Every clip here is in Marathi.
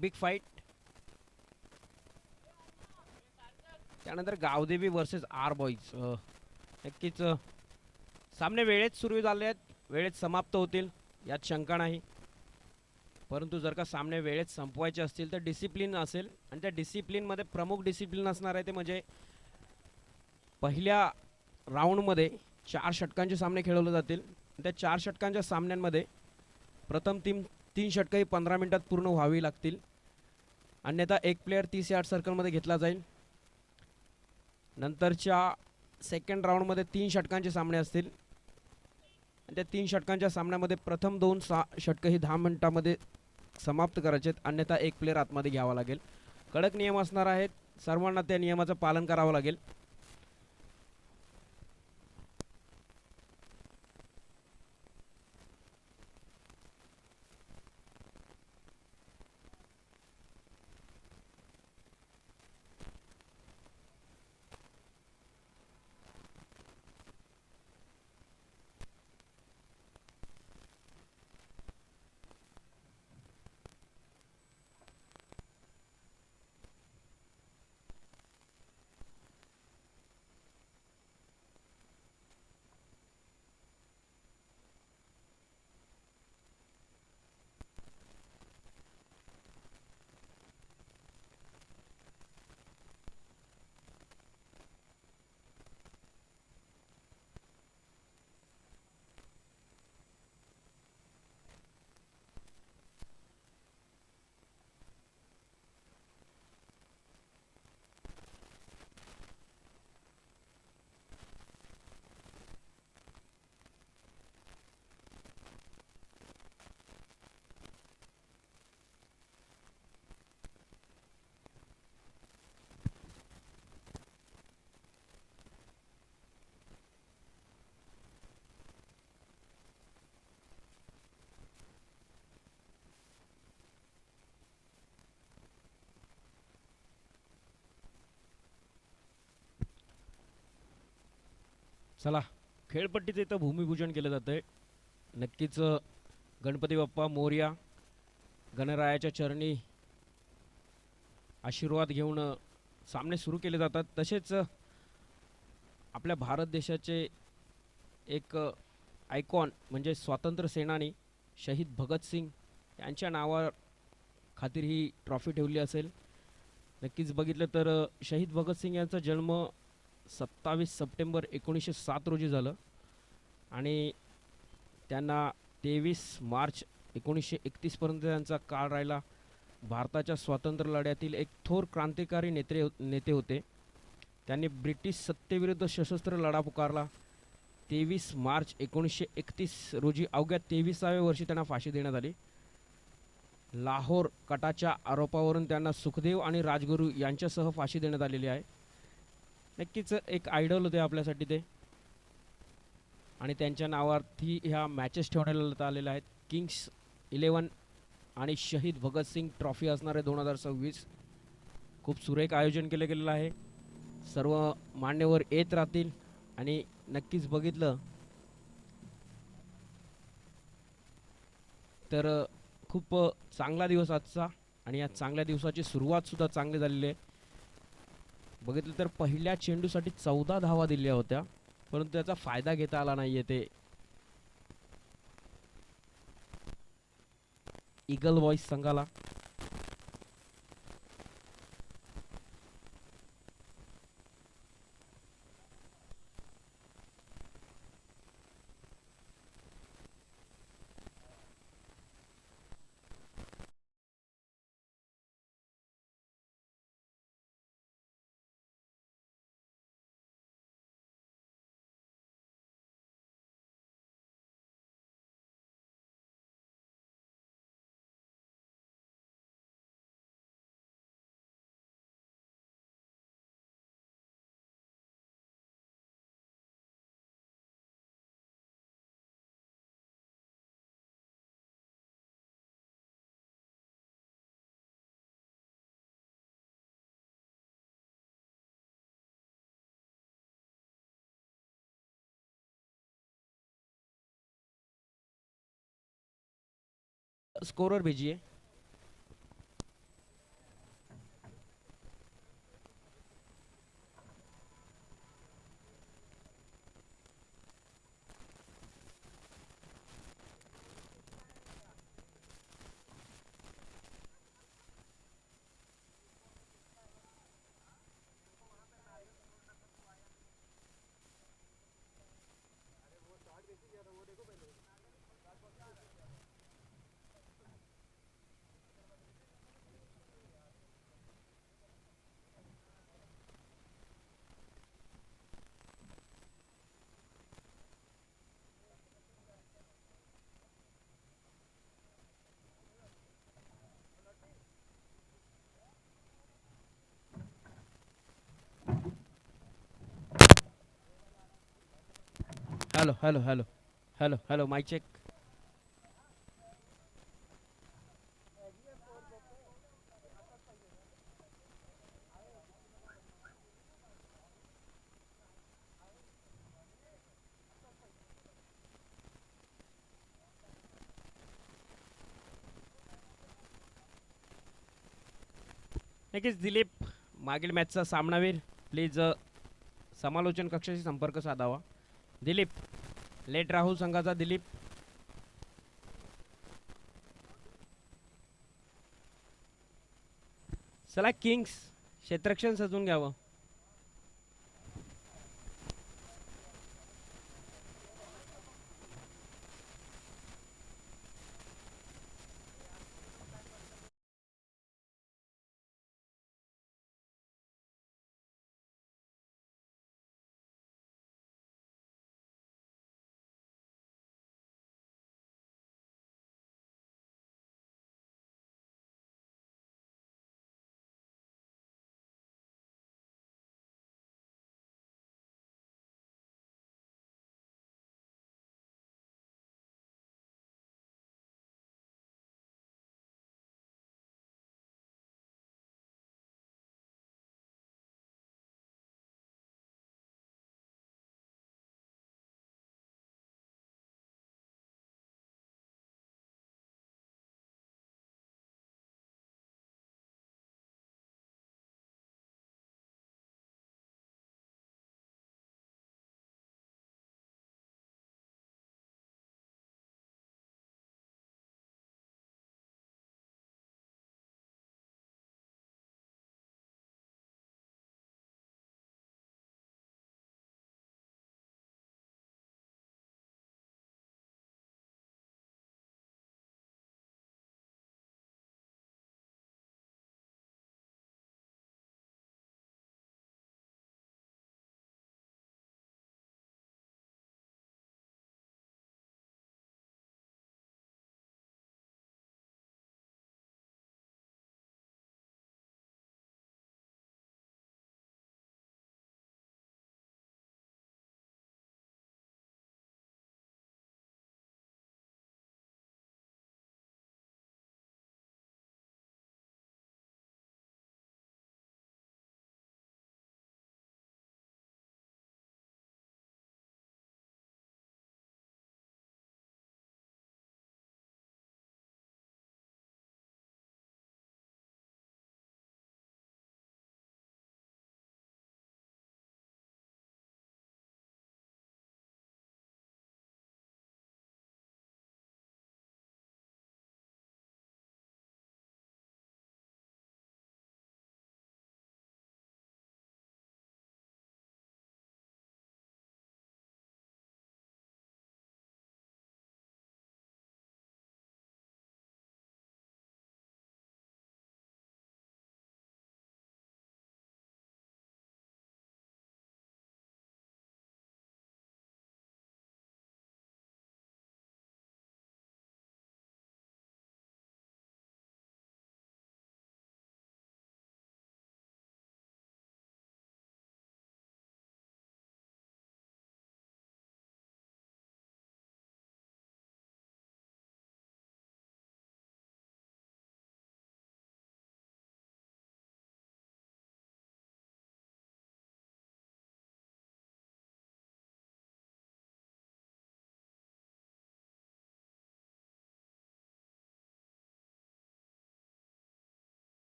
Big fight. त्यानंतर गावदेवी वर्सेस आर बॉईज. नक्कीच सामने वेळेत सुरू झाले आहेत, वेळेत समाप्त होतील यात शंका नाही. परंतु जर का सामने वेळेत संपवायचे असतील तर डिसिप्लिन असेल, आणि त्या डिसिप्लिनमध्ये प्रमुख डिसिप्लिन असणार आहे ते म्हणजे पहिल्या राऊंडमध्ये 4 षटकांचे सामने खेळवले जातील. त्या 4 षटकांच्या सामन्यांमध्ये प्रथम 3 षटकं ही 15 मिनिटात पूर्ण व्हावी लागतील, अन्यथा एक प्लेयर 30 यार्ड सर्कलमध्ये घेतला जाईल. नंतरच्या सेकंड राऊंडमध्ये 3 षटकांचे सामने असतील, आणि त्या 3 षटकांच्या सामन्यामध्ये प्रथम 2 षटकं ही 10 मिनिटांमध्ये समाप्त करायचे आहेत, अन्यथा एक प्लेयर आतमध्ये घ्यावा लागेल. कडक नियम असणार आहेत, सर्वांना त्या नियमाचं पालन करावं लागेल. चला, खेळपट्टीचं इथं भूमिपूजन केलं जातं आहे. नक्कीच गणपती बाप्पा मोरया, गणरायाच्या चरणी आशीर्वाद घेऊन सामने सुरू केले जातात. तसेच आपल्या भारत देशाचे एक आयकॉन म्हणजे स्वातंत्र्य सेनानी शहीद भगतसिंग यांच्या नावा खातीर ही ट्रॉफी ठेवली असेल. नक्कीच बघितलं तर शहीद भगतसिंग यांचा जन्म 27 सप्टेंबर 1907 रोजी झालं, आणि त्यांना 23 मार्च 1931पर्यंत त्यांचा काळ राहिला. भारताच्या स्वातंत्र्य लढ्यातील एक थोर क्रांतिकारी नेते होते. त्यांनी ब्रिटिश सत्तेविरुद्ध सशस्त्र लढा पुकारला. 23 मार्च 1931 रोजी अवघ्या 23व्या वर्षी त्यांना फाशी देण्यात आली. लाहोर कटाच्या आरोपावरून त्यांना सुखदेव आणि राजगुरू यांच्यासह फाशी देण्यात आलेली आहे. नक्कीच एक आयडॉल होते आपल्यासाठी ते, आणि त्यांच्या नावावरती ह्या मॅचेस ठेवण्यात आलेल्या आहेत. किंग्स 11 आणि शहीद भगतसिंग ट्रॉफी असणार आहे 2026. खूप सुरेख आयोजन केलं गेलेलं आहे. सर्व मान्यवर येत राहतील, आणि नक्कीच बघितलं तर खूप चांगला दिवस आजचा, आणि या चांगल्या दिवसाची सुरुवातसुद्धा चांगली झालेली आहे. बघितलं तर पहिल्या चेंडूसाठी 14 धावा दिल्या होत्या, परंतु त्याचा फायदा घेता आला नाहीये ते ईगल बॉईज संघाला. स्कोरर भेजिए. Hello hello hello hello hello mic check. नक्कीच दिलीप, मागील मॅचचा सामनावीर, प्लीज समालोचन कक्षाशी संपर्क साधावा. दिलीप, लेट राहुल संघाचा दिलीप. चला किंग्स, क्षेत्ररक्षण सजवून घ्यावं.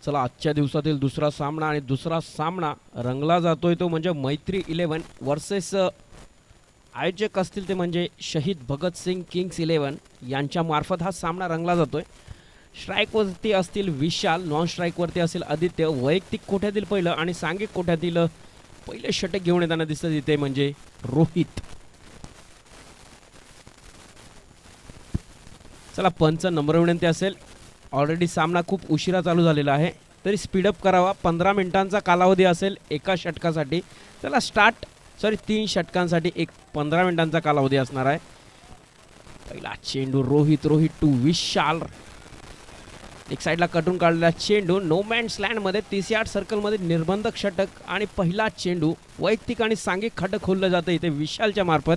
चला आजच्या दिवसातील दुसरा सामना आणि दुसरा सामना रंगला जातोय तो म्हणजे मैत्री 11 वर्सेस आयोजक असतील ते म्हणजे शहीद भगतसिंग किंग्स 11 यांच्या मार्फत हा सामना रंगला जातोय. स्ट्राईकवरती असतील विशाल, नॉन स्ट्राईकवरती असेल आदित्य. वैयक्तिक कोट्यातील पहिलं आणि सांघिक कोट्यातील पहिले षटक घेऊन येताना दिसत इथे म्हणजे रोहित. चला पंच नंबर विनंती असेल. ऑलरेडी सामना खूप उशिरा चालू झालेला आहे तरी स्पीडअप करावा. 15 मिनिटांचा कालावधी असेल एका षटकासाठी. चला स्टार्ट. 3 षटकांसाठी 15 मिनिटांचा कालावधी असणार आहे. पहिला चेंडू रोहित टू विशाल. एक साईडला कटून काढलेला चेंडू नो मॅन्स लँडमध्ये 30 यार्ड सर्कलमध्ये निर्बंधक षटक आणि पहिला चेंडू वैयक्तिक आणि सांघिक खटक खोललं जातं इथे विशालच्या मार्फत.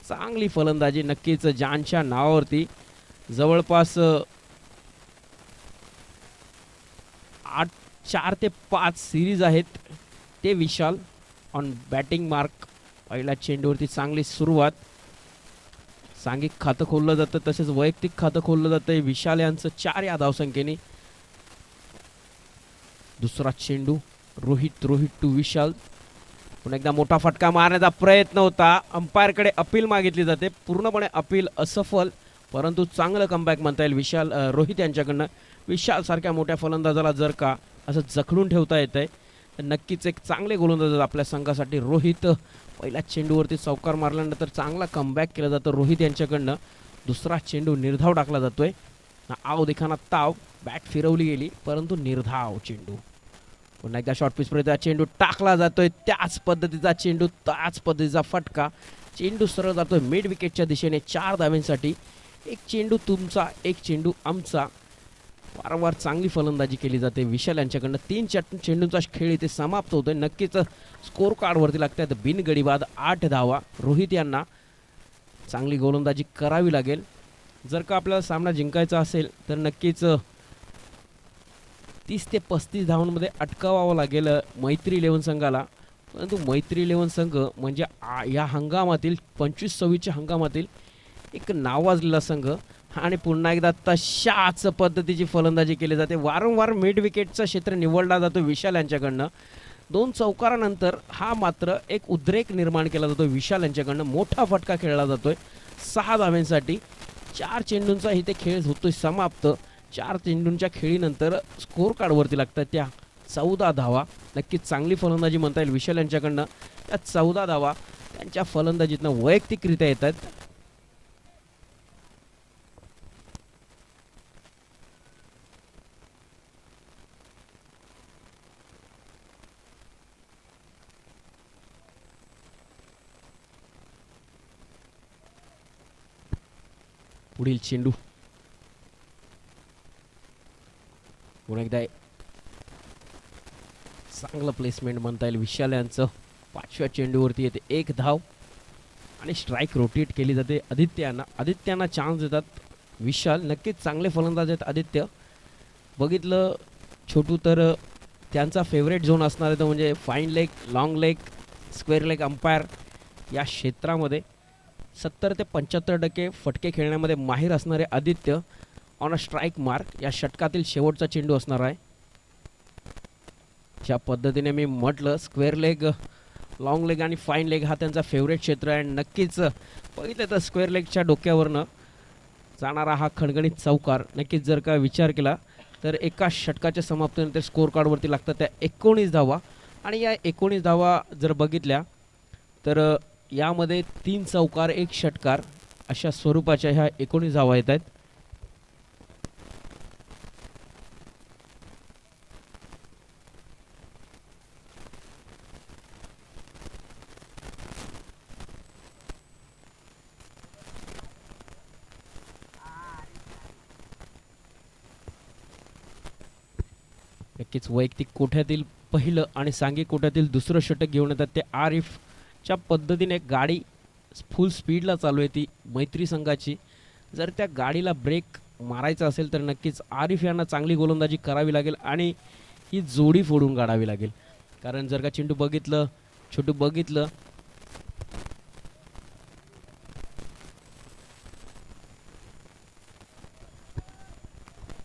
चांगली फलंदाजी नक्कीच जानच्या नावावरती. जवळपास 4 ते 5 सिरीज आहेत ते विशाल ऑन बॅटिंग मार्क. पहिल्या चेंडूवरती चांगली सुरुवात. सांघिक खातं खोललं जातं तसेच वैयक्तिक खातं खोललं जातं विशाल यांचं 4 या धावसंख्येने. दुसरा चेंडू रोहित टू विशाल. पुन्हा एकदा मोठा फटका मारण्याचा प्रयत्न होता. अंपायरकडे अपील मागितली जाते. पूर्णपणे अपील असफल परंतु चांगलं कमबॅक म्हणता येईल विशाल रोहित यांच्याकडनं. विशाल सारख्या मोठ्या फलंदाजाला जर का असं जखडून ठेवता येत आहे तर नक्कीच एक चांगले गोलंदाज आपल्या संघासाठी. रोहित पहिल्या चेंडूवरती चौकार मारल्यानंतर चांगला कमबॅक केला जातो रोहित यांच्याकडनं. दुसरा चेंडू निर्धाव टाकला जातोय. आव देखाना ताव. बॅट फिरवली गेली परंतु निर्धाव चेंडू. पुन्हा एकदा शॉर्ट पिचपर्यंत चेंडू टाकला जातोय. त्याच पद्धतीचा चेंडू, त्याच पद्धतीचा फटका. चेंडू सरळ जातोय मिड विकेटच्या दिशेने 4 धावांसाठी. एक चेंडू तुमचा, एक चेंडू आमचा. वारंवार चांगली फलंदाजी केली जाते विशाल यांच्याकडनं. 3 चेंडूंचा खेळ इथे समाप्त होतोय. नक्कीच स्कोर कार्डवरती लागतात बिनगडीबाद 8 धावा. रोहित यांना चांगली गोलंदाजी करावी लागेल जर का आपल्याला सामना जिंकायचा असेल तर. नक्कीच 30 ते 35 धावांमध्ये अटकावावं लागेल मैत्री 11 संघाला. परंतु मैत्री 11 संघ म्हणजे या हंगामातील 25-26च्या हंगामातील एक नावाजलेला संघ आणि पुन्हा एकदा तशाच पद्धतीची फलंदाजी केली जाते. वारंवार मिड विकेटचं क्षेत्र निवडला जातो विशाल यांच्याकडनं. 2 चौकारानंतर हा मात्र एक उद्रेक निर्माण केला जातो विशाल यांच्याकडनं. मोठा फटका खेळला जातोय 6 धाव्यांसाठी. 4 चेंडूंचा इथे खेळ होतोय समाप्त. 4 चेंडूंच्या खेळीनंतर स्कोर कार्डवरती लागतात त्या 14 धावा. नक्कीच चांगली फलंदाजी म्हणता येईल विशाल यांच्याकडनं. त्या 14 धावा त्यांच्या फलंदाजीतनं वैयक्तिकरित्या येतात. पुढील चेंडू पुन्हा एकदा चांगलं प्लेसमेंट म्हणता येईल विशाल यांचं. 5व्या चेंडूवरती येते 1 धाव आणि स्ट्राईक रोटेट केली जाते आदित्यांना चान्स देतात विशाल. नक्कीच चांगले फलंदाज आहेत आदित्य. बघितलं छोटू तर त्यांचा फेवरेट झोन असणार आहे तो म्हणजे fine leg, long leg, square leg umpire या क्षेत्रामध्ये 70 ते 75% फटके खेळण्यामध्ये माहीर असणारे Aditya on a strike mark. या षटकातील शेवटचा चेंडू असणार आहे. ज्या पद्धतीने मी म्हटलं स्क्वेअर लेग, लॉंग लेग आणि फाईन लेग हा त्यांचा फेवरेट क्षेत्र आहे. नक्कीच बघितलं तर स्क्वेअर लेगच्या डोक्यावरनं जाणारा हा खणगणित चौकार नक्कीच जर का विचार केला तर एका षटकाच्या समाप्तीनंतर स्कोर कार्डवरती लागतात त्या 19 धावा. आणि या 19 धावा जर बघितल्या तर यामध्ये 3 चौकार 1 षटकार अशा स्वरूपाच्या ह्या 19 धावा येत आहेत. नक्कीच वैयक्तिक कोठ्यातील पहिलं आणि सांघिक कोट्यातील दुसरं षटक घेऊन येतात ते आरिफच्या पद्धतीने. गाडी फुल स्पीडला चालू आहे ती मैत्री संघाची. जर त्या गाडीला ब्रेक मारायचा असेल तर नक्कीच आरिफ यांना चांगली गोलंदाजी करावी लागेल आणि ही जोडी फोडून काढावी लागेल. कारण जर का चेंडू बघितलं, छोटू बघितलं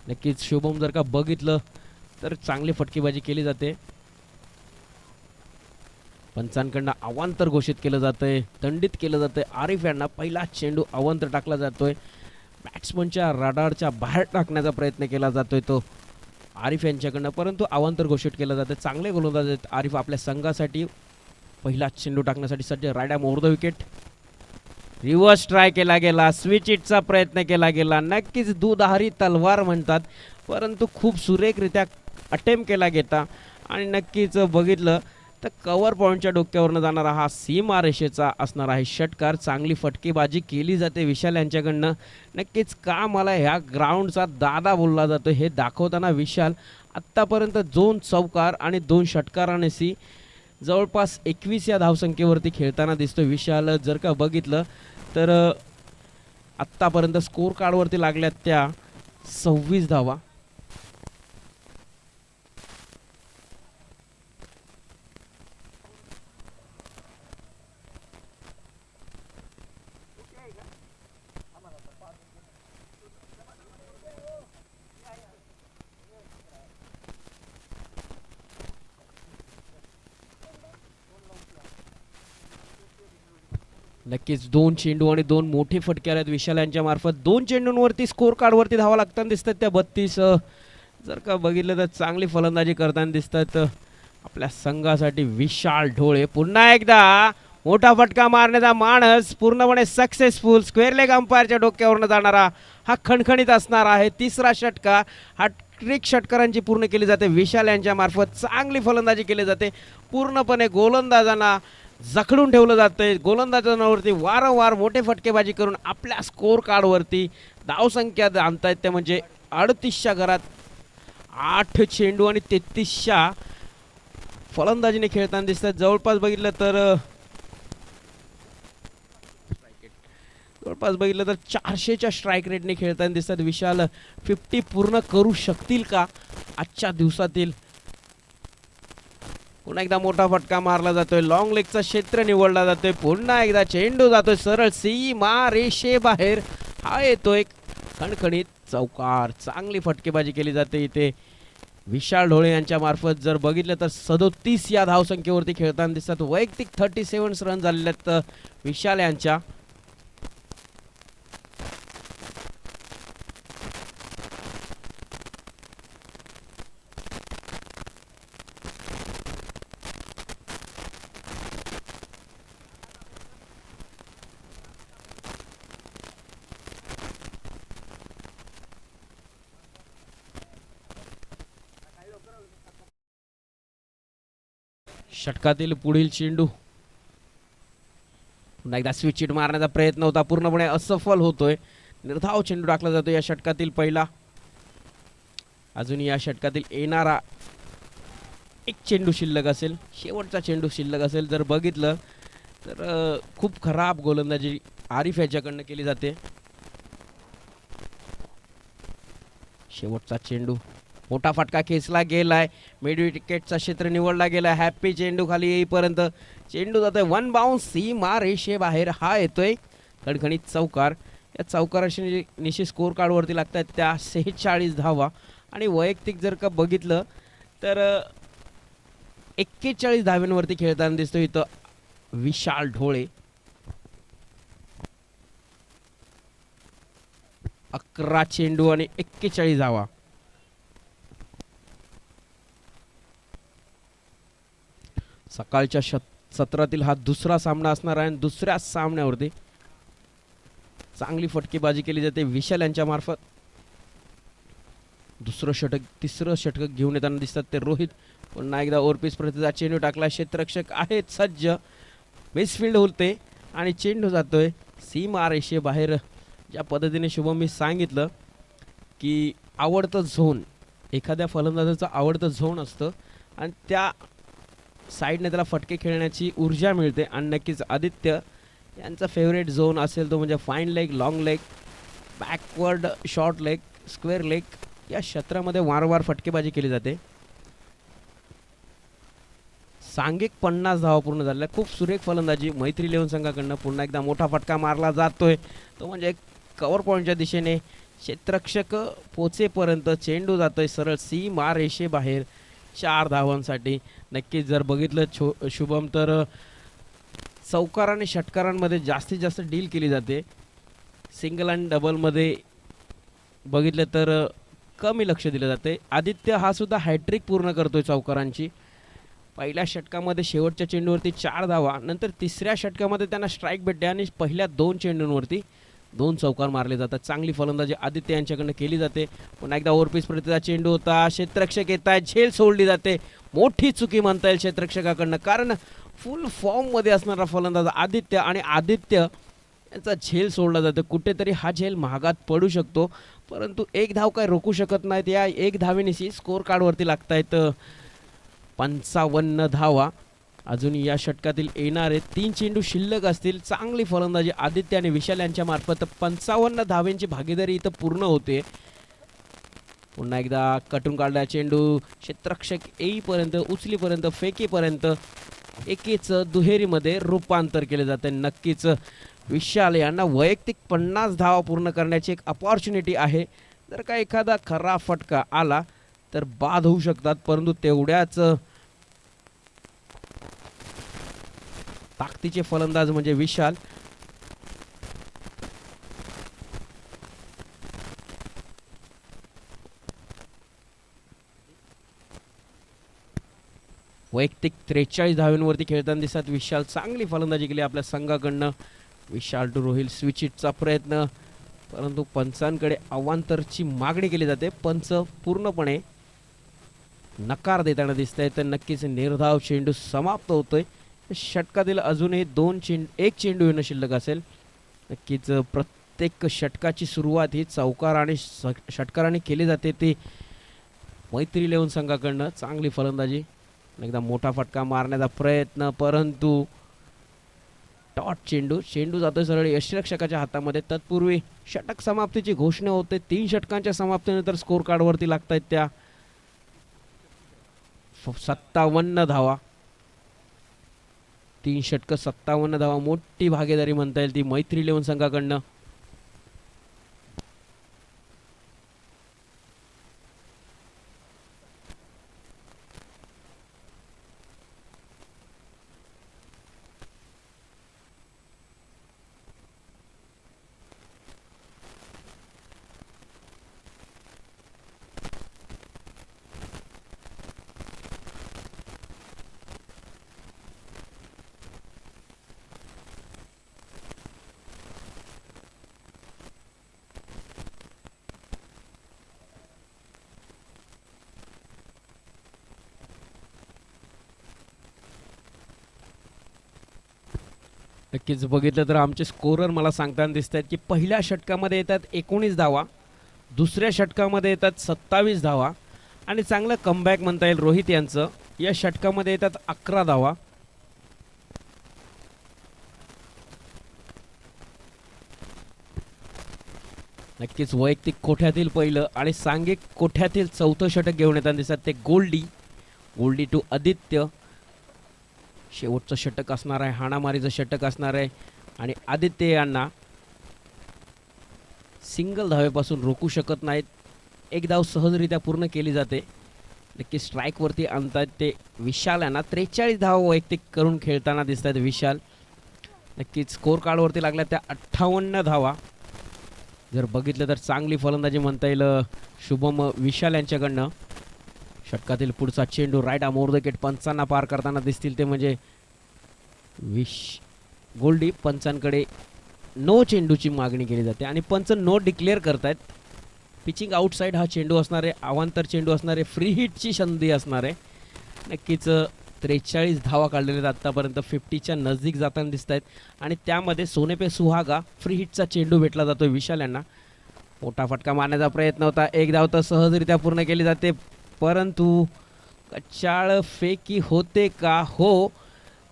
नक्कीच शुभम जर का बघितलं तर चांगली फटकेबाजी केली जाते. पंचांकडनं अवांतर घोषित केलं जातंय, दंडित केलं जातंय. आरिफ यांना पहिला चेंडू अवांतर टाकला जातोय. बॅट्समनच्या रडारच्या बाहेर टाकण्याचा प्रयत्न केला जातोय तो आरिफ यांच्याकडनं, परंतु अवांतर घोषित केलं जातं. चांगले गोलंदाज आहेत आरिफ आपल्या संघासाठी. पहिला चेंडू टाकण्यासाठी सज्ज. रायडॅम over the wicket. Reverse try केला गेला, स्विच इटचा प्रयत्न केला गेला. नक्कीच दुधारी तलवार म्हणतात, परंतु खूप सुरेखरित्या अटेम्प्ट केला गेला आणि नक्कीच बघितलं तर कव्हर पॉईंटच्या डोक्यावरनं जाणारा हा सीमा रेषेचा असणार आहे षटकार. चांगली फटकेबाजी केली जाते विशाल यांच्याकडनं. नक्कीच का मला ह्या ग्राउंडचा दादा बोलला जातो हे दाखवताना विशाल आत्तापर्यंत 2 चौकार आणि 2 षटकारांनी जवळपास 21 या धावसंख्येवरती खेळताना दिसतो विशाल. जर का बघितलं तर आत्तापर्यंत स्कोर कार्डवरती लागल्यात त्या 26 धावा. नक्कीच 2 चेंडू आणि 2 मोठे फटके आहेत विशाल यांच्या मार्फत. 2 चेंडूंवरती स्कोर कार्डवरती धावा लागताना दिसतात त्या 32. जर का बघितलं तर चांगली फलंदाजी करताना दिसतात आपल्या संघासाठी विशाल ढोळे. पुन्हा एकदा मोठा फटका मारण्याचा मानस पूर्णपणे सक्सेसफुल. स्क्वेअर लेग अंपायरच्या डोक्यावरनं जाणारा हा खणखणीत असणार आहे 3रा षटकार. हा ट्रिक षटकारांची पूर्ण केली जाते विशाल यांच्या मार्फत. चांगली फलंदाजी केली जाते. पूर्णपणे गोलंदाजांना जखडून ठेवलं जातंय. गोलंदाजांवरती वारंवार मोठे फटकेबाजी करून आपल्या स्कोर कार्डवरती धावसंख्या आणतायत ते म्हणजे 38च्या घरात 8 चेंडू आणि 33च्या फलंदाजीने खेळताना दिसतात. जवळपास बघितलं तर 400च्या स्ट्राईक रेटने खेळताना दिसतात विशाल. 50 पूर्ण करू शकतील का आजच्या दिवसातील. पुन्हा एकदा मोठा फटका मारला जातोय. लॉंग लेगचा क्षेत्र निवडला जातोय. पुन्हा एकदा चेंडू जातोय सरळ सीमा रेषेबाहेर. हा येतोय खणखणीत चौकार. चांगली फटकेबाजी केली जाते इथे विशाल ढोळे यांच्या मार्फत. जर बघितलं तर 37 या धावसंख्येवरती खेळताना दिसतात. वैयक्तिक 37 रन झालेले आहेत विशाल यांच्या. षटकातील पुढील चेंडू पुन्हा एकदा स्विच हिट मारण्याचा प्रयत्न होता, पूर्णपणे असफल होतोय. निर्धाव चेंडू टाकला जातो या षटकातील पहिला. अजून या षटकातील येणारा एक चेंडू शिल्लक असेल, शेवटचा चेंडू शिल्लक असेल. जर बघितलं तर खूप खराब गोलंदाजी आरिफ याच्याकडनं केली जाते. शेवटचा चेंडू मोठा फटका खेचला गेलाय. मिड विकेटचा क्षेत्र निवडला गेला. हॅपी चेंडू खाली येईपर्यंत चेंडू जातोय 1 बाउन्स सीमा रेषेबाहेर. हा येतोय खणखणीत चौकार. या चौकाराशी निश्चित स्कोर कार्डवरती लागतात त्या 46 धावा. आणि वैयक्तिक जर का बघितलं तर 41 धाव्यांवरती खेळताना दिसतो इथं विशाल ढोळे. 11 चेंडू आणि 41 धावा. सकाळच्या सत्रातील हा दुसरा सामना असणार आहे. दुसऱ्या सामन्यावरती चांगली फटकेबाजी केली जाते विशाल यांच्या मार्फत. दुसरं षटक तिसरं षटक घेऊन येताना दिसतात ते रोहित. पुन्हा एकदा ओव्हरपीस प्रतिचा चेंडू टाकला. क्षेत्ररक्षक आहेत सज्ज. मिसफिल्ड होते आणि चेंडू जातोय सीमा रेषेबाहेर. ज्या पद्धतीने शुभम मी सांगितलं की आवडतं झोन, एखाद्या फलंदाजाचं आवडतं झोन असतं आणि त्या साईडने त्याला फटके खेळण्याची ऊर्जा मिळते. आणि नक्कीच आदित्य यांचा फेवरेट झोन असेल तो म्हणजे fine leg, long leg, backward short leg, square leg. या क्षेत्रामध्ये वारंवार फटकेबाजी केली जाते. सांघिक 50 धावा पूर्ण झालेल्या. खूप सुरेख फलंदाजी मैत्री लेव्हन संघाकडनं. पुन्हा एकदा मोठा फटका मारला जातोय तो म्हणजे कव्हर पॉईंटच्या दिशेने. क्षेत्ररक्षक पोचेपर्यंत चेंडू जातोय सरळ सीमा रेषेबाहेर 4 धावांसाठी. नक्कीच जर बघितलं शुभम तर चौकार आणि षटकारांमध्ये जास्तीत जास्त डील केली जाते. सिंगल आणि डबलमध्ये बघितलं तर कमी लक्ष दिलं जाते. आदित्य हा सुद्धा हॅट्रिक पूर्ण करतोय चौकारांची. पहिल्या षटकामध्ये शेवटच्या चेंडूवरती 4 धावा, नंतर तिसऱ्या षटकामध्ये त्यांना स्ट्राईक भेटते आणि पहिल्या 2 चेंडूंवरती 2 चौकार मारले जातात. चांगली फलंदाजी आदित्य यांच्याकडनं केली जाते. पुन्हा एकदा ओव्हरपीस प्रतिचा चेंडू होता, क्षेत्ररक्षक येत आहे, झेल सोडली जाते. मोठी चुकी म्हणता येईल क्षेत्ररक्षकाकडनं, कारण फुल फॉर्ममध्ये असणारा फलंदाज आदित्य आणि आदित्य यांचा झेल सोडला जातो. कुठेतरी हा झेल महागात पडू शकतो, परंतु एक धाव काय रोखू शकत नाहीत. या एक धावेनिशी स्कोर कार्डवरती लागतायत 55 धावा. अजून या षटकातील येणारे 3 चेंडू शिल्लक असतील. चांगली फलंदाजी आदित्य आणि विशाल यांच्या मार्फत 55 धावेंची भागीदारी इथं पूर्ण होते. पुन्हा एकदा कटून काढला चेंडू, क्षेत्ररक्षक येईपर्यंत, उचलीपर्यंत, फेकीपर्यंत एकेच दुहेरीमध्ये रूपांतर केले जाते. नक्कीच विशाल यांना वैयक्तिक 50 धावा पूर्ण करण्याची एक अपॉर्च्युनिटी आहे. जर का एखादा खरा फटका आला तर बाद होऊ शकतात, परंतु तेवढ्याच ताकदीचे फलंदाज म्हणजे विशाल. वैयक्तिक 43 धावांवरती खेळताना दिसतात विशाल. चांगली फलंदाजी केली आपल्या संघाकडनं. विशाल टू रोहिल स्विच हिटचा प्रयत्न, परंतु पंचांकडे अवांतरची मागणी केली जाते. पंच पूर्णपणे नकार देताना दिसत आहे. तर नक्कीच निर्धाव चेंडू समाप्त होतोय. षटकातील अजूनही एक चेंडू येणं शिल्लक असेल. नक्कीच प्रत्येक षटकाची सुरुवात ही चौकार आणि षटकाराने केली जाते. ती मैत्री इलेव्हन संघाकडनं चांगली फलंदाजी. एकदा मोठा फटका मारण्याचा प्रयत्न, परंतु टॉट चेंडू जातोय सरळ यष्टिरक्षकाच्या हातामध्ये. तत्पूर्वी षटक समाप्तीची घोषणा होते. 3 षटकांच्या समाप्तीनंतर स्कोर कार्डवरती लागतायत त्या 57 धावा. 3 षटक 57 धावा. मोठी भागीदारी म्हणता येईल ती मैत्री इलेव्हन संघाकडनं. नक्कीच बघितलं तर आमचे स्कोरर मला सांगताना दिसत आहेत की पहिल्या षटकामध्ये येतात 19 धावा, दुसऱ्या षटकामध्ये येतात 27 धावा आणि चांगलं कमबॅक म्हणता येईल रोहित यांचं. या षटकामध्ये येतात 11 धावा. नक्कीच वैयक्तिक कोठ्यातील पहिलं आणि सांघिक कोठ्यातील चौथं षटक घेऊन येताना दिसतात ते गोल्डी टू आदित्य. शेवटचं षटक असणार आहे, हाणामारीचं षटक असणार आहे आणि आदित्य यांना सिंगल धावेपासून रोखू शकत नाहीत. एक धाव सहजरित्या पूर्ण केली जाते. नक्की स्ट्राईकवरती आणतात ते विशाल यांना. 43 धावा वैयक्तिक करून खेळताना दिसत आहेत विशाल. नक्कीच स्कोर कार्डवरती लागल्या त्या 58 धावा. जर बघितलं तर चांगली फलंदाजी म्हणता येईल शुभम विशाल यांच्याकडनं. षटकातील पुढचा चेंडू right arm over the wicket पंचांना पार करताना दिसतील ते म्हणजे गोल्डी. पंचांकडे नो चेंडूची मागणी केली जाते आणि पंच नो डिक्लेअर करतायत. पिचिंग आउटसाईड हा चेंडू असणार आहे, अवांतर चेंडू असणार आहे, फ्री हिटची संधी असणार आहे. नक्कीच 43 धावा काढलेल्या आहेत आत्तापर्यंत, 50च्या नजदीक जाताना दिसत आहेत आणि त्यामध्ये सोनेपे सुहागा फ्री हिटचा चेंडू भेटला जातो विशाल यांना. मोठा फटका मारण्याचा प्रयत्न होता. एक धाव तर सहजरित्या पूर्ण केली जाते, परंतु कच्चाळ फेकी होते का? हो,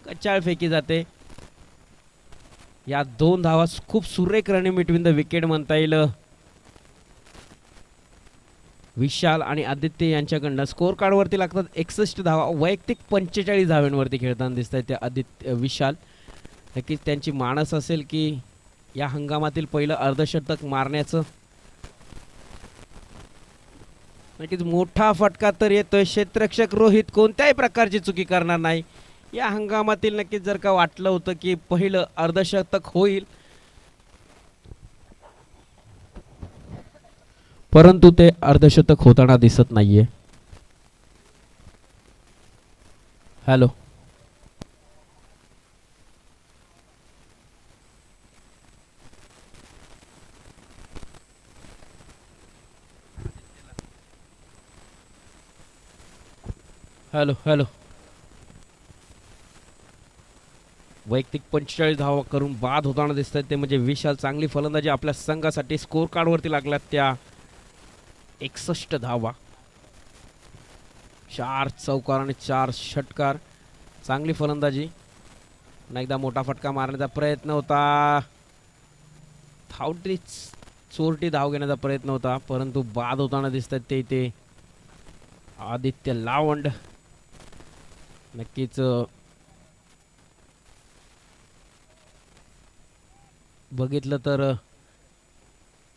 कच्चाळ फेकी जाते. या 2 धावा खूप सुरेख रनिंग बिटवीन द विकेट म्हणता येईल विशाल आणि आदित्य यांच्याकडनं. स्कोर कार्डवरती लागतात 61 धावा. वैयक्तिक 45 धावांवरती खेळताना दिसत आहेत ते विशाल. नक्कीच त्यांची मानस असेल की या हंगामातील पहिलं अर्धशतक मारण्याचं. नक्कीच मोठा फटका तर येतोय. क्षेत्ररक्षक रोहित कोणत्याही प्रकारची चुकी करणार नाही. या हंगामातील नक्कीच जर का वाटलं होतं की पहिलं अर्धशतक होईल, परंतु ते अर्धशतक होताना दिसत नाहीये. हॅलो. Hello hello. वैयक्तिक 45 धावा करून बाद होताना दिसत आहेत ते म्हणजे विशाल. चांगली फलंदाजी आपल्या संघासाठी. स्कोर कार्डवरती लागल्यात त्या 61 धावा. 4 चौकार आणि 4 षटकार. चांगली फलंदाजी. पुन्हा एकदा मोठा फटका मारण्याचा प्रयत्न होता. धावटी चोरटी धाव घेण्याचा प्रयत्न होता, परंतु बाद होताना दिसतात ते इथे आदित्य लावंड. नक्कीच बघितलं तर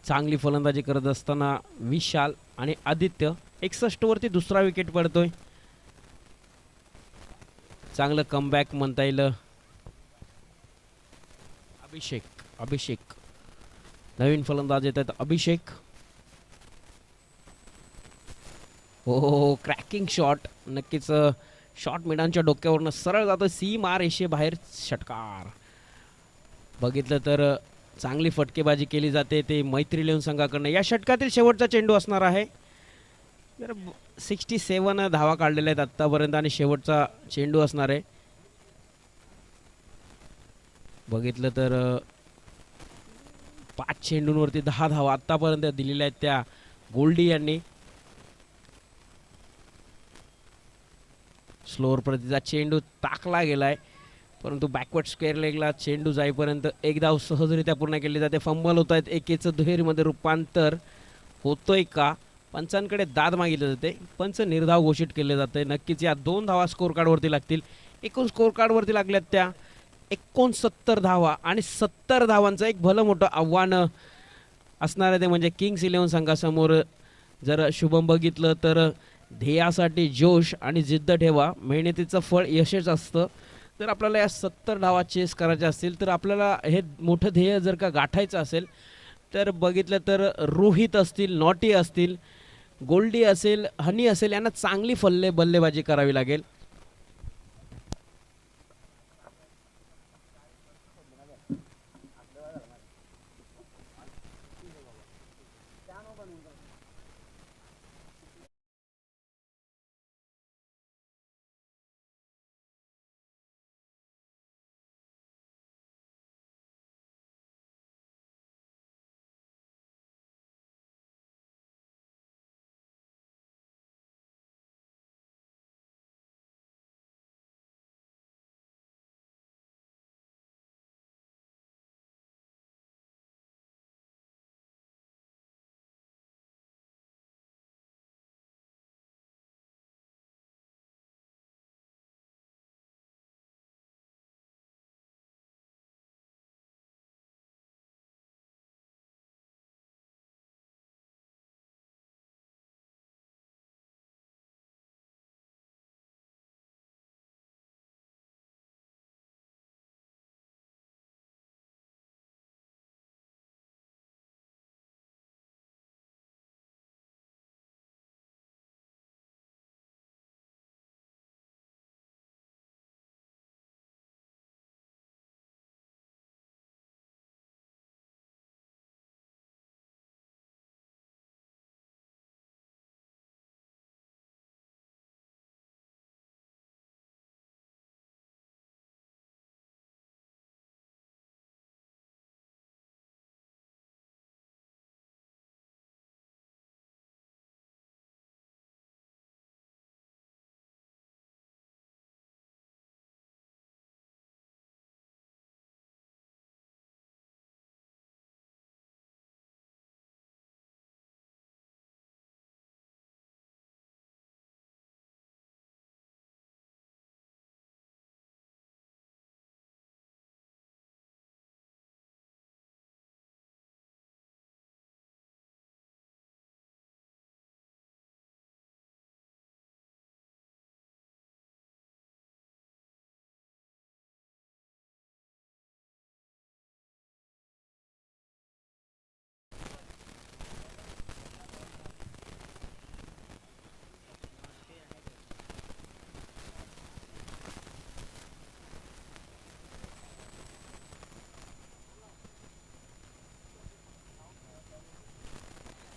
चांगली फलंदाजी करत असताना विशाल आणि आदित्य. 61 वरती दुसरा विकेट पडतोय. चांगलं कमबॅक म्हणता येईल. अभिषेक अभिषेक नवीन फलंदाज येत आहेत. अभिषेक. हो, क्रॅकिंग शॉट. नक्कीच शॉट मिडांच्या डोक्यावरनं सरळ जातो सीमा रेषेबाहेर. षटकार. बघितलं तर चांगली फटकेबाजी केली जाते ते मैत्री लेऊन संघाकडनं. या षटकातील शेवटचा चेंडू असणार आहे. 67 धावा काढलेल्या आहेत आत्तापर्यंत आणि शेवटचा चेंडू असणार आहे. बघितलं तर 5 चेंडूंवरती 10 धावा आत्तापर्यंत दिलेल्या आहेत त्या गोल्डी यांनी. स्लोअर प्रतीचा चेंडू टाकला गेलाय, परंतु बॅकवर्ड स्क्वेअर लेगला चेंडू जाईपर्यंत एक धाव सहजरित्या पूर्ण केली जाते. फंबल होत आहेत. एकेचं दुहेरीमध्ये रूपांतर होतोय का? पंचांकडे दाद मागितले जाते. पंच निर्धाव घोषित केले जाते. नक्कीच या 2 धावा स्कोर कार्डवरती लागतील. एकूण स्कोर कार्डवरती लागल्यात त्या 69 धावा आणि 70 धावांचं एक भलं मोठं आव्हान असणार आहे ते म्हणजे किंग्स 11 संघासमोर. जर शुभम बघितलं तर ध्येयासाठी जोश आणि जिद्द ठेवा. मेहनतीचं फळ यशच असतं. जर आपल्याला या 70 धावा चेस करायच्या असतील तर आपल्याला हे मोठं ध्येय जर का गाठायचं असेल तर बघितलं तर रोहित असतील, नॉटी असतील, गोल्डी असेल, हनी असेल, यांना चांगली बल्लेबाजी करावी लागेल.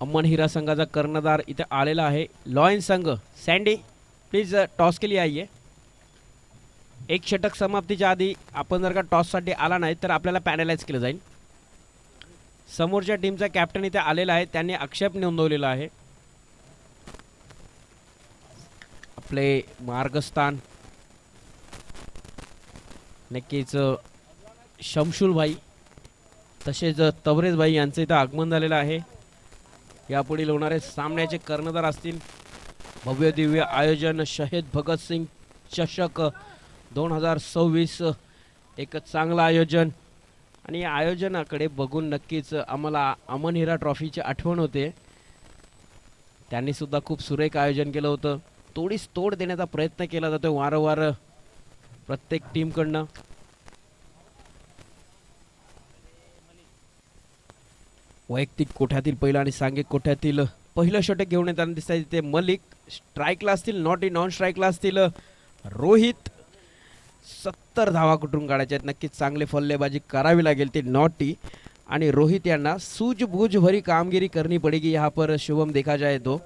अमन हिरा संघाचा कर्णधार इथे आलेला आहे. लॉयन संघ सँडी प्लीज टॉस के लिए आइए. एक षटक समाप्तीच्या आधी आपण जर का टॉससाठी आला नाही तर आपल्याला पॅनलाइज केलं जाईल. समोरच्या टीमचा कॅप्टन इथे आलेला आहे, त्यांनी आक्षेप नोंदवलेला आहे. आपले मार्गस्थान नक्कीच शमशुल भाई तसेच तबरेज भाई यांचं इथं आगमन झालेलं आहे. यापुढील होणारे सामन्याचे कर्णधार असतील. भव्य दिव्य आयोजन शहीद भगतसिंग चषक 2026 एक चांगलं आयोजन आणि या आयोजनाकडे बघून नक्कीच आम्हाला अमन हिरा ट्रॉफीची आठवण होते. त्यांनी सुद्धा खूप सुरेख आयोजन केलं होतं. तोडीस तोड देण्याचा प्रयत्न केला जातो वारंवार प्रत्येक टीमकडनं. वैयक्तिक कोठ्यातील पहिला आणि सांघिक कोठ्यातील पहिलं षटक घेऊन येताना दिसत आहे ते मलिक. स्ट्राईकला असतील नॉट नॉन स्ट्राईकला असतील रोहित. 70 धावा कुठून काढायच्या आहेत. नक्कीच चांगली फल्लेबाजी करावी लागेल ते नॉटी आणि रोहित यांना सूझबूझ भरी कामगिरी करनी पडेगी. यहाँ पर शुभम देखा जाए तो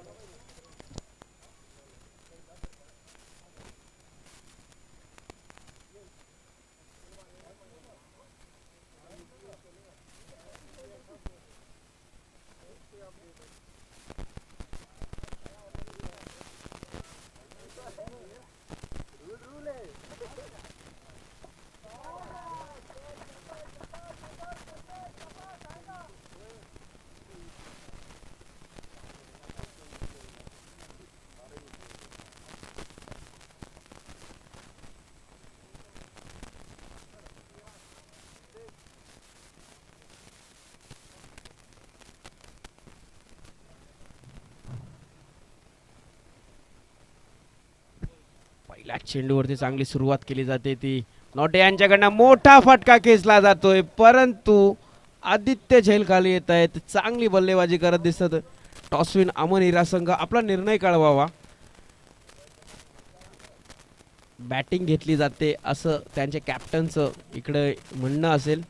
पहिल्या चेंडूवरती चांगली सुरुवात केली जाते ती नॉटे यांच्याकडनं मोठा फटका खेचला जातोय परंतु आदित्य झैल खाली येत आहेत. चांगली बल्लेबाजी करत दिसत टॉसविन अमन हिरा संघ आपला निर्णय कळवावा. बॅटिंग घेतली जाते असं त्यांच्या कॅप्टनचं इकडे म्हणणं असेल.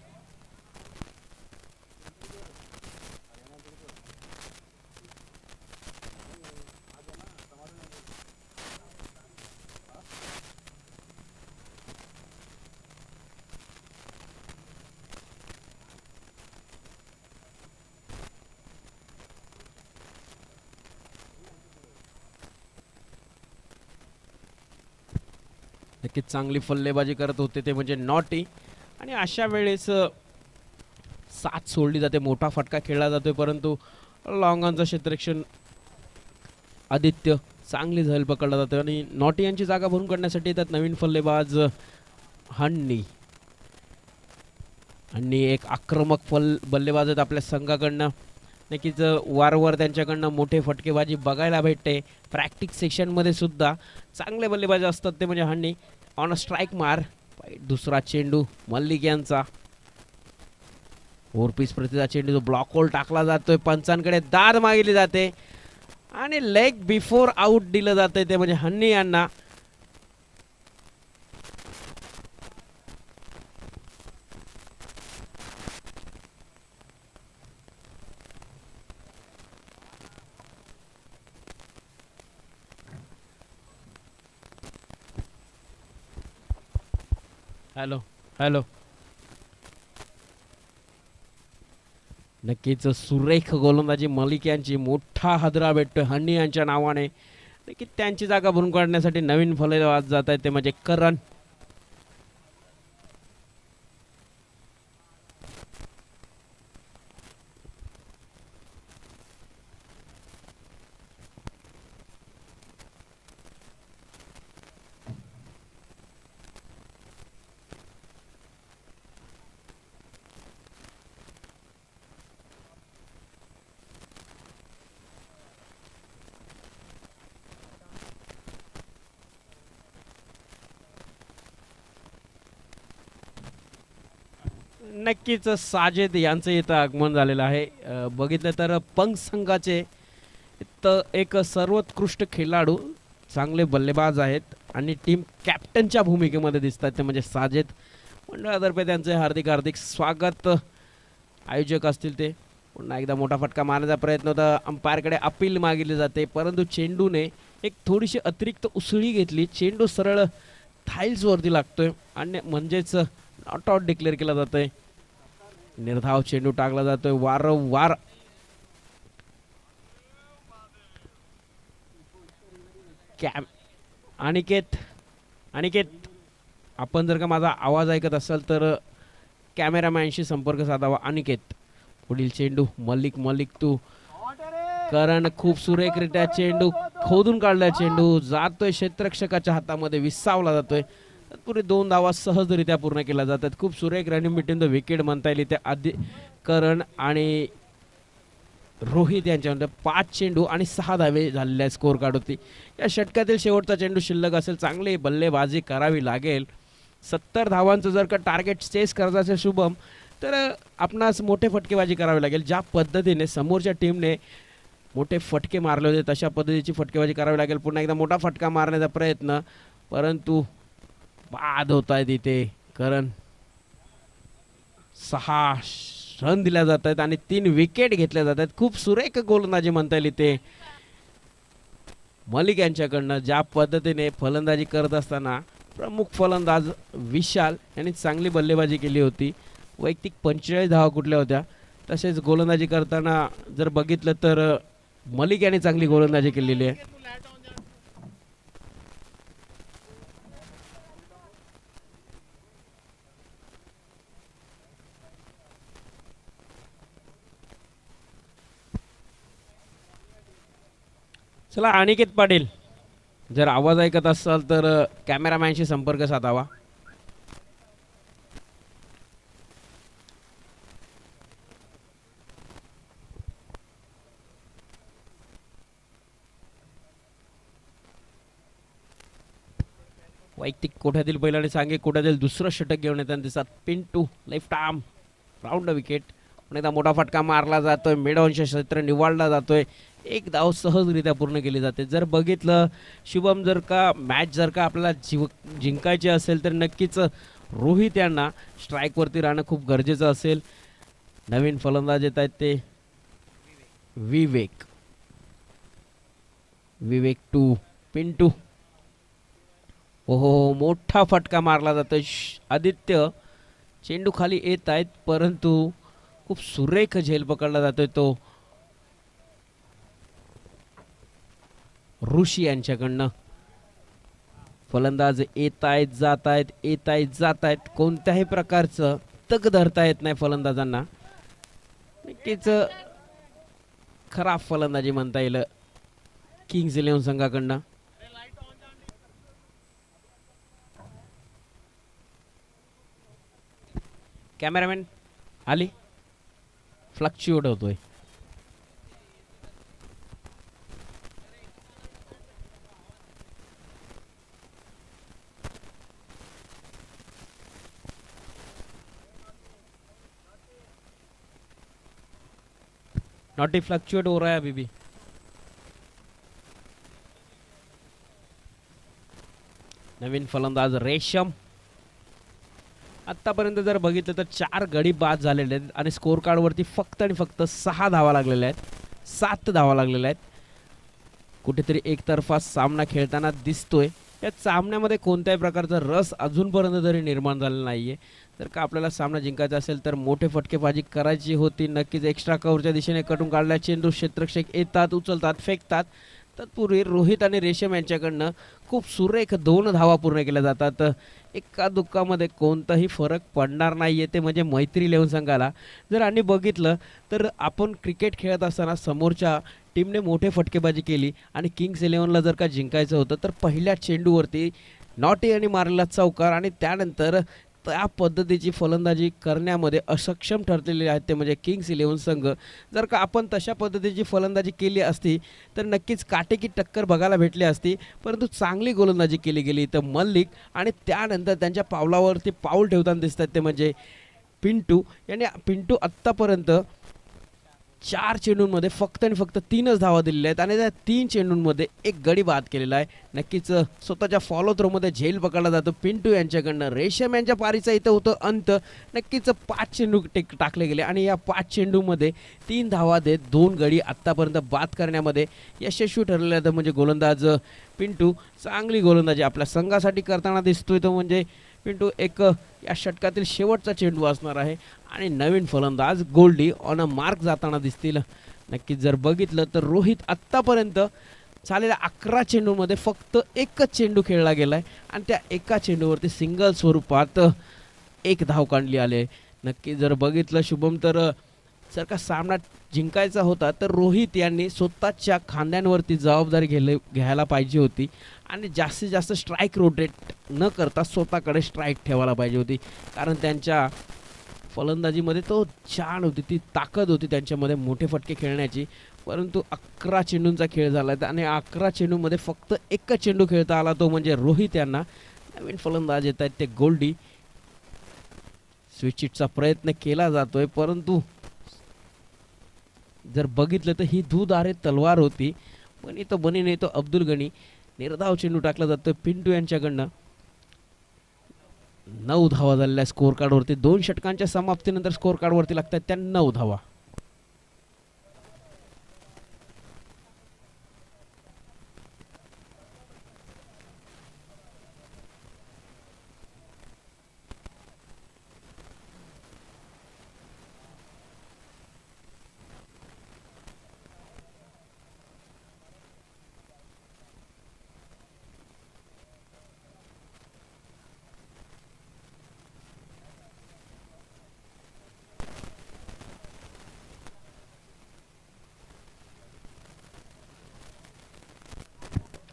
नक्कीच चांगली फल्लेबाजी करत होते ते म्हणजे नॉटी आणि अशा वेळेस साथ सोडली जाते. मोठा फटका खेळला जातोय परंतु लॉंग ऑनचं क्षेत्ररक्षण आदित्य चांगली झैल पकडला जातो आणि नॉटी यांची जागा भरून काढण्यासाठी येतात नवीन फल्लेबाज हन्नी. आणि एक आक्रमक बल्लेबाज आहेत आपल्या संघाकडनं. नक्कीच वारंवार त्यांच्याकडनं मोठे फटकेबाजी बघायला भेटते. प्रॅक्टिस सेक्शनमध्ये सुद्धा चांगले बल्लेबाज असतात ते म्हणजे हन्नी. ऑन अ स्ट्राईक मार दुसरा चेंडू मल्लिक यांचा. ओव्हरपीस प्रतिचा चेंडू जो ब्लॉक होल टाकला जातोय. पंचांकडे दाद मागितली जाते आणि लेग बिफोर आउट दिलं जातंय ते म्हणजे हन्नी यांना. Hello hello. नक्कीच सुरेख गोलंदाजी मलिक यांची. मोठा हादरा भेटतोय हन्नी यांच्या नावाने. नक्कीच त्यांची जागा भरून काढण्यासाठी नवीन फलंदाज जात आहेत ते म्हणजे करण. नक्कीच साजेद यांचं इथं आगमन झालेलं आहे. बघितलं तर पंख संघाचे एक सर्वोत्कृष्ट खेळाडू चांगले बल्लेबाज आहेत आणि टीम कॅप्टनच्या भूमिकेमध्ये दिसतात ते म्हणजे साजेद. मंडळातर्फे त्यांचे हार्दिक हार्दिक स्वागत. आयोजक असतील ते पुन्हा एकदा मोठा फटका मारण्याचा प्रयत्न होता, अंपायरकडे अपील मागितली जाते, परंतु चेंडूने एक थोडीशी अतिरिक्त उसळी घेतली, चेंडू सरळ थाईल्स वरती लागतोय आणि म्हणजेच नॉट आउट डिक्लेअर केला जातोय. निर्धाव चेंडू टाकला जातोय वारंवार. अनिकेत आपण जर का माझा आवाज ऐकत असाल तर कॅमेरामॅनशी संपर्क साधावा. अनिकेत पुढील चेंडू मलिक तू करण खूप सुरेखरित्या चेंडू खोदून काढला, चेंडू जातोय क्षेत्ररक्षकाच्या हातामध्ये, विसावला जातोय. तत्पूर्वी 2 धावा सहजरित्या पूर्ण केल्या जातात. खूप सुरेख रनिंग बिटवीन द विकेट म्हणता येईल. त्या आधी करण आणि रोहित यांच्यामध्ये 5 चेंडू आणि 6 धावे झालेल्या स्कोर कार्ड होती. या षटकातील शेवटचा चेंडू शिल्लक असेल, चांगली बल्लेबाजी करावी लागेल. 70 धावांचं जर का टार्गेट चेस करायचं असेल शुभम, तर आपणास मोठे फटकेबाजी करावी लागेल. ज्या पद्धतीने समोरच्या टीमने मोठे फटके मारले होते तशा पद्धतीची फटकेबाजी करावी लागेल. पुन्हा एकदा मोठा फटका मारण्याचा प्रयत्न, परंतु बाद होत आहे तिथे. कारण 6 रन दिल्या जात आहेत आणि 3 विकेट घेतल्या जात आहेत. खूप सुरेख गोलंदाजी म्हणता येईल इथे मलिक यांच्याकडनं. ज्या पद्धतीने फलंदाजी करत असताना प्रमुख फलंदाज विशाल यांनी चांगली बल्लेबाजी केली होती. वैयक्तिक 45 धावा कुठल्या होत्या. तसेच गोलंदाजी करताना जर बघितलं तर मलिक यांनी चांगली गोलंदाजी केलेली आहे. चला अनिकेत पाटील, जर आवाज ऐकत असाल तर कॅमेरामॅनशी संपर्क साधावा. वैयक्तिक कोठ्यातील बैलाने सांगे कोठ्यातील दुसरं षटक घेऊन येताना दिसतात. Pintu left arm round wicket. एकदा मोठा फटका मारला जातोय, मिडऑनचे क्षेत्र निवडला जातोय. 1 धाव सहजरित्या पूर्ण केली जाते. जर बघितलं शुभम, जर का मॅच जर का आपल्याला जिंकायची असेल तर नक्कीच रोहित यांना स्ट्राईकवरती राहणं खूप गरजेचं असेल. नवीन फलंदाज येत आहेत ते विवेक टू पिंटू. ओहो, मोठा फटका मारला जातोय. आदित्य चेंडू खाली येत आहेत, परंतु खूप सुरेख झेल पकडला जातोय तो ऋषी यांच्याकडनं. फलंदाज येत आहेत जात आहेत, कोणत्याही प्रकारचं तग धरता येत नाही फलंदाजांना. नक्कीच खराब फलंदाजी म्हणता येईल किंग्स 11 संघाकडनं. कॅमेरामॅन आली, फ्लक्च्युएट होतोय. नॉटी फ्लक्चुएट हो रहा है अभी भी. नवीन फलंदाज रेशम. आतापर्यंत जर बघितलं तर 4 गडी बाद झालेले आहेत आणि स्कोर कार्ड वरती फक्त आणि फक्त 6 धावा लागलेल्या आहेत, 7 धावा लागलेल्या आहेत. कुठेतरी एकतर्फा सामना खेळताना दिसतोय. या सामन्यामध्ये कोणत्याही प्रकारचा रस अजूनपर्यंत तरी निर्माण झालेला नाहीये. जर का आपल्याला सामना जिंकायचा असेल तर मोठे फटकेबाजी करायची होती. नक्कीच एक्स्ट्रा कव्हरच्या दिशेने कटून काढला चेंडू क्षेत्ररक्षक येतात, उचलतात, फेकतात. तत्पूर्वी रोहित आणि रेशम यांच्याकडनं खूप सुरेख 2 धावा पूर्ण केल्या जातात. एका दुःखामध्ये कोणताही फरक पडणार नाहीये, ते म्हणजे मैत्री 11 संघाला. जर आणि बघितलं तर आपण क्रिकेट खेळत असताना समोरच्या टीमने मोठे फटकेबाजी केली आणि किंग्स 11ला जर का जिंकायचं होतं तर पहिल्या चेंडूवरती नॉटी यांनी मारलेला चौकार आणि त्यानंतर त्या पद्धतीची फलंदाजी करण्यामध्ये असक्षम ठरलेले आहेत ते म्हणजे किंग्स 11 संघ. जर का आपण तशा पद्धतीची फलंदाजी केली असती तर नक्कीच काटेकी टक्कर बघायला भेटली असती, परंतु चांगली गोलंदाजी केली गेली तर मलिक आणि त्यानंतर त्यांच्या पावलावरती पाऊल ठेवताना दिसतात ते म्हणजे पिंटू यांनी. पिंटू आत्तापर्यंत 4 चेंडूंमध्ये फक्त आणि फक्त 3च धावा दिलेल्या आहेत आणि त्या 3 चेंडूंमध्ये एक गडी बाद केलेला आहे. नक्कीच स्वतःच्या फॉलो थ्रोमध्ये झेल पकडला जातो पिंटू यांच्याकडनं. रेशम यांच्या पारीचा इथं होतं अंत. नक्कीच 5 चेंडू टाकले गेले आणि या 5 चेंडूमध्ये 3 धावा देत 2 गडी आत्तापर्यंत बाद करण्यामध्ये यशस्वी ठरलेले आहेत. म्हणजे गोलंदाज पिंटू चांगली गोलंदाजी आपल्या संघासाठी करताना दिसतोय. तो म्हणजे पिंटू एक या षटकातील शेवटचा चेंडू असणार आहे आणि नवीन फलंदाज गोल्डी ऑन अ मार्क जाताना दिसतील. नक्कीच जर बघितलं तर रोहित आत्तापर्यंत झालेल्या 11 चेंडूमध्ये फक्त एकच चेंडू खेळला गेलाय आणि त्या एका चेंडूवरती सिंगल स्वरूपात एक धाव काढली आले. नक्की जर बघितलं शुभम तर जर का सामना जिंकायचा होता तर रोहित यांनी स्वतःच्या खांद्यांवरती जबाबदारी घ्यायला पाहिजे होती आणि जास्तीत जास्त स्ट्राईक रोटेट न करता स्वतःकडे स्ट्राईक ठेवायला पाहिजे होती. कारण त्यांच्या फलंदाजीमध्ये तो छान होती, ती ताकद होती त्यांच्यामध्ये मोठे फटके खेळण्याची. परंतु 11 चेंडूंचा खेळ झाला आणि 11 चेंडूमध्ये फक्त एकच चेंडू खेळता आला, तो म्हणजे रोहित यांना. नवीन फलंदाज येत आहेत ते गोल्डी. स्विचिटचा प्रयत्न केला जातोय परंतु जर बघितलं तर ही दूध आरे तलवार होती. पण इथं बनी नाही तो अब्दुल गनी. निर्धाव चेंडू टाकला जातोय पिंटू यांच्याकडनं. 9 धावा झालेल्या स्कोर कार्डवरती. 2 षटकांच्या समाप्तीनंतर स्कोर कार्डवरती लागतात त्या 9 धावा.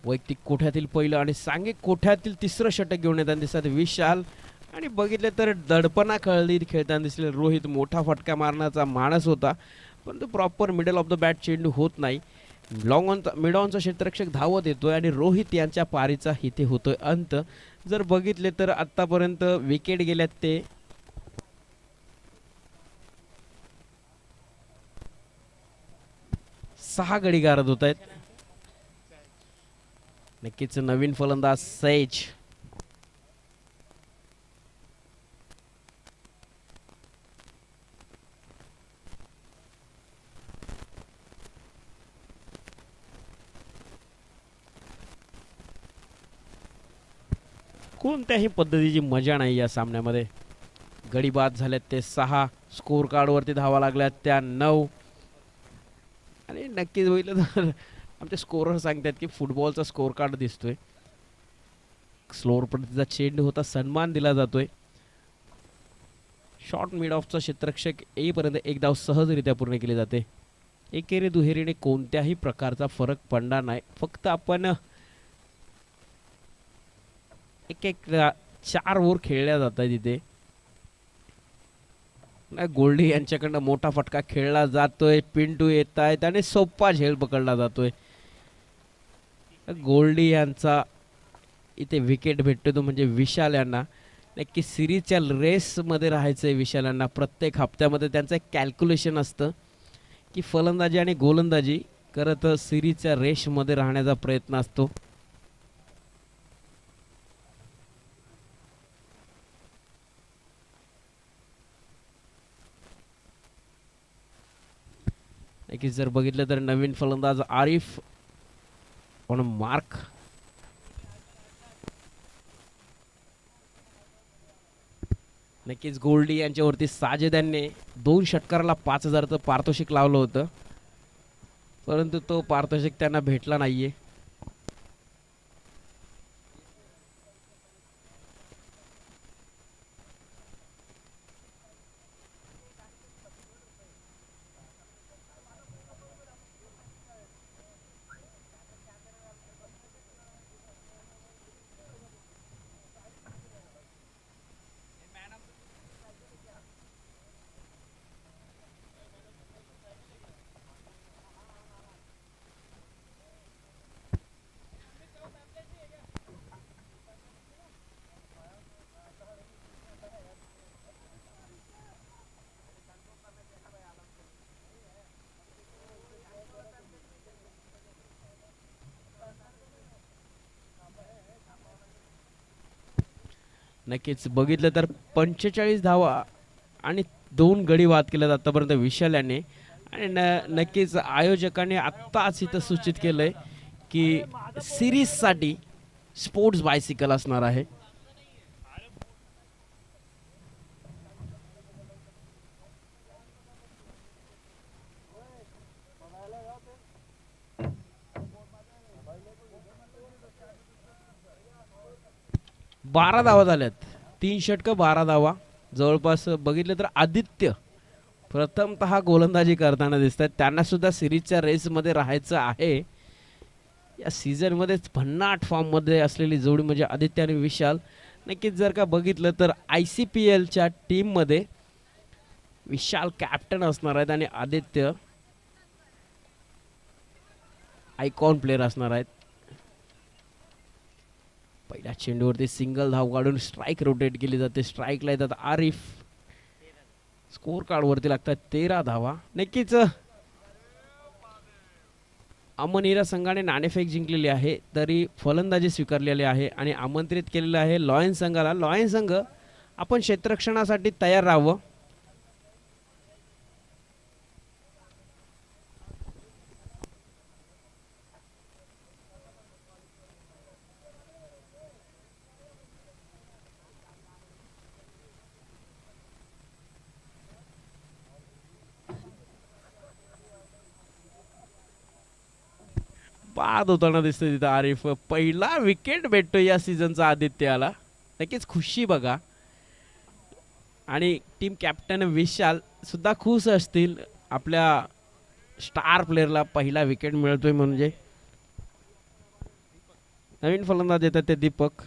वैयक्तिक कोठ्यातील पहिलं आणि सांघिक कोठ्यातील तिसरं षटक घेऊन येताना दिसतात विशाल. आणि बघितलं तर दडपणा कळली खेळताना दिसले रोहित. मोठा फटका मारण्याचा माणस होता परंतु proper middle of the bat चेंडू होत नाही. लॉंग ऑन मिड ऑनचा क्षेत्ररक्षक धावत येतोय आणि रोहित यांच्या पारीचा इथे होतोय अंत. जर बघितले तर आतापर्यंत विकेट गेल्यात ते 6 गडी गारद होत आहेत. नक्कीच नवीन फलंदाज सैज. कोणत्याही पद्धतीची मजा नाही या सामन्यामध्ये. गडी बाद झाल्यात ते 6. स्कोर कार्डवरती धावा लागल्यात त्या 9. आणि नक्कीच होईल तर आमचे स्कोरर सांगतात की फुटबॉलचा स्कोर कार्ड दिसतोय. स्लोअर पद्धतीचा चेंडू होता, सन्मान दिला जातोय. शॉर्ट मिड ऑफचा क्षेत्ररक्षक येईपर्यंत एक धाव सहजरित्या पूर्ण केली जाते. एकेरी दुहेरीने कोणत्याही प्रकारचा फरक पडणार नाही. फक्त आपण एक 4 ओव्हर खेळल्या जातात तिथे. गोल्डी यांच्याकडनं मोठा फटका खेळला जातोय. पिंटू येत आहेत आणि सोपा झेल पकडला जातोय. गोल्डी यांचा इथे विकेट भेटतो तो म्हणजे विशाल यांना. नक्की सिरीजच्या रेसमध्ये राहायचं आहे विशाल यांना. प्रत्येक हप्त्यामध्ये त्यांचं एक कॅल्क्युलेशन असतं की फलंदाजी आणि गोलंदाजी करत सिरीजच्या रेसमध्ये राहण्याचा प्रयत्न असतो. नक्कीच जर बघितलं तर नवीन फलंदाज आरिफ ऑन मार्क. नक्कीच गोल्डी यांच्यावरती साजिद यांनी 2 षटकाराला 5000चं पारितोषिक लावलं होतं परंतु तो पारितोषिक त्यांना भेटला नाहीये. नक्कीच बघितलं तर 45 धावा आणि 2 गडी बाद केल्यात आतापर्यंत विशाल याने. आणि नक्कीच आयोजकांनी आत्ताच इथं सूचित केलंय की सिरीजसाठी स्पोर्ट्स बायसिकल असणार आहे. बारा धावा झाल्यात, 3 षटकं 12 धावा. जवळपास बघितलं तर आदित्य प्रथमतः गोलंदाजी करताना दिसतात. त्यांना सुद्धा सिरीजच्या रेसमध्ये राहायचं आहे. या सीझनमध्ये भन्नाट फॉर्ममध्ये असलेली जोडी म्हणजे आदित्य आणि विशाल. नक्कीच जर का बघितलं तर ICPL च्या टीममध्ये विशाल कॅप्टन असणार आहेत आणि आदित्य आयकॉन प्लेअर असणार आहेत. पहिल्या चेंडूवरती सिंगल धाव काढून स्ट्राईक रोटेट केली जाते. स्ट्राईकला येतात आरिफ. स्कोर कार्ड वरती लागतात 13 धावा. नक्कीच अमनिरा संघाने नाणेफेक जिंकलेली आहे, तरी फलंदाजी स्वीकारलेली आहे आणि आमंत्रित केलेलं आहे लॉयन संघाला. लॉयन संघ आपण क्षेत्ररक्षणासाठी तयार राहावं. बाद होताना दिसतोय तिथं आरिफ. पहिला विकेट भेटतो या सीझनचा आदित्याला. नक्कीच खुशी बघा. आणि टीम कॅप्टन विशाल सुद्धा खुश असतील आपल्या स्टार प्लेअरला पहिला विकेट मिळतोय म्हणजे. नवीन फलंदाज येतात ते दीपक.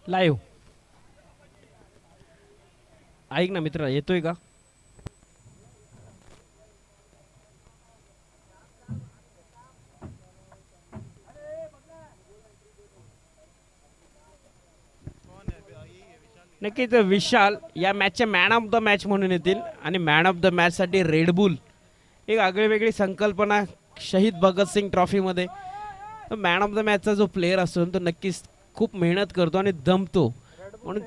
लाईव्ह ऐक ना मित्र, येतोय का? नक्कीच विशाल या मॅचचे मॅन ऑफ द मॅच म्हणून येतील आणि मॅन ऑफ द मॅच साठी रेडबुल एक आगळीवेगळी संकल्पना शहीद भगतसिंग ट्रॉफीमध्ये. मॅन ऑफ द मॅचचा जो प्लेअर असतो तो नक्कीच खूप मेहनत करतो आणि दमतो, म्हणून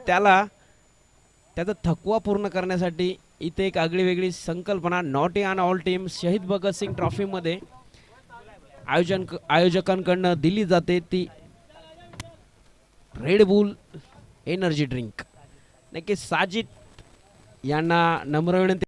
त्याचा थकवा पूर्ण करण्यासाठी इथे एक आगळीवेगळी संकल्पना नॉट ऑन ऑल टीम शहीद भगतसिंग ट्रॉफीमध्ये आयोजकांकडून दिली जाते, ती रेडबुल एनर्जी ड्रिंक. नक्कीच साजिद यांना नम्र विनंती